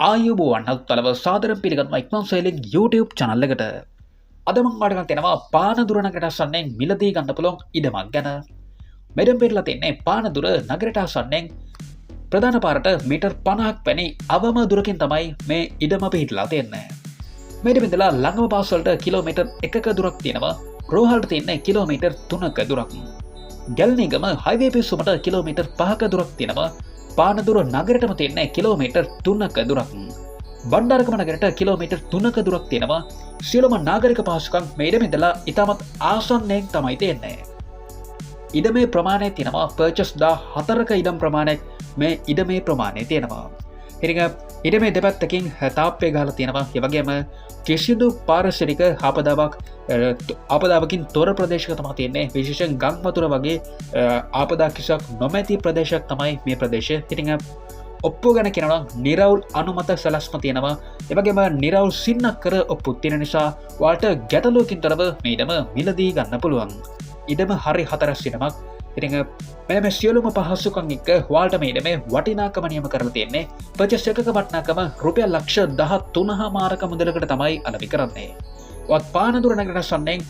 ආයුබෝවන් අත්වලව සාදරයෙන් පිළිගන්නවා ඉක්මන් සෙලින් YouTube channel එකට. අද මම ඔයාලට දෙනවා පානදුර නගරයට ආසන්නයෙන් මිලදී ගන්න පුළුවන් ඉඩමක් ගැන. මෙතෙන් පෙරලා තින්නේ පානදුර නගරයට ආසන්නයෙන් ප්‍රධාන පාරට මීටර් 50ක් වැනි අවම දුරකින් තමයි මේ ඉඩම පිහිටලා තියෙන්නේ. මේ ඉඩමෙන්දලා ළඟම පාසලට කිලෝමීටර් 1ක දුරක් තියෙනවා. රෝහලට තියෙන්නේ කිලෝමීටර් 3ක දුරක්. ගැල්නිගම හයිවේ පිස්සුමට කිලෝමීටර් 5ක දුරක් තියෙනවා. පානදුර නගරටම තියෙන්නේ කිලෝමීටර් 3ක දුරක්. බණ්ඩාරගම නගරයට කිලෝමීටර් 3ක දුරක් තියෙනවා. සියලුම නාගරික පහසුකම් මේ ඉඩමෙන්දලා ඉතාමත් ආසන්නයෙන් තමයි තියෙන්නේ. ඉඩමේ ප්‍රමාණය තියෙනවා පර්චස් 14ක ඉඩම් ප්‍රමාණයක් මේ ඉඩමේ ප්‍රමාණය තියෙනවා. ඉඩමේ දෙපැත්තකින් තාප්පය ගහලා තියෙනවා. ඒ වගේම කිසිදු පාරිසරික ආපදාවකින් තොර ප්‍රදේශක තමයි තියෙන්නේ. විශේෂයෙන් ගම් වතුර වගේ ආපදා කිසිවක් නොමැති ප්‍රදේශයක් තමයි මේ ප්‍රදේශය. ඉතින් ඔප්පු ගැන කියනවා නිරවුල් අනුමත සැලැස්ම තියෙනවා. ඒ වගේම නිරවුල් සින්නක් කර ඔප්පු තියෙන නිසා ඔයාලට ගැටලුවකින් තොරව මේ ඉඩම මිලදී ගන්න පුළුවන්. ඉඩම හරි හතරස් ඉඩමක්. ඉතින් මේ සියලුම පහසුකම් එක්ක ඔයාලට මේ ඉඩමේ වටිනාකම නියම කරලා තියෙන්නේ. පර්චස් එකක වටිනාකම රුපියල් ලක්ෂ 13.5 මුදලකට තමයි අලෙවි කරන්නේ. ඔයත් පානදුර නගරයට ආසන්නයෙන්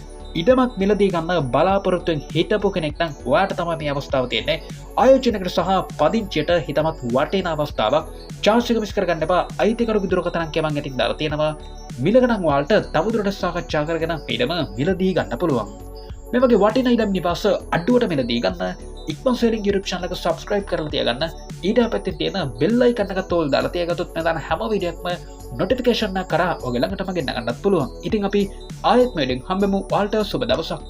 ඉඩමක් මිලදී ගන්න බලාපොරොත්තුෙන් හිටපු කෙනෙක් නම් ඔයාට තමයි මේ අවස්ථාව තියෙන්නේ. ආයෝජනයකට සහ පදිංචියට හිතමත් වටින අවස්ථාවක්. chance එක මිස් කරගන්න එපා. අයිතිකරු දුරකථන අංකය මම ඉතින් දාලා තියෙනවා. මිලක නම් ඔයාලට තවදුරටත් සාකච්ඡා කරගෙන ඉඩම මිලදී ගන්න පුළුවන්. මේ වගේ වටින ඉඩම් නිවාස අඩුවට මිලදී ගන්න ඉක්මන් සෙලින් YouTube channel එක subscribe කරලා තියාගන්න. ඊට පැත්තේ තියෙන bell icon එක තෝල් දාලා තියාගත්තොත් මම දාන හැම වීඩියෝක්ම notification එක කරා ඔයගලන්ටම ගෙන්න ගන්නත් පුළුවන්. ඉතින් අපි ආයෙත් මේ වීඩියෝ හම්බෙමු. ඔයාලට සුබ දවසක්.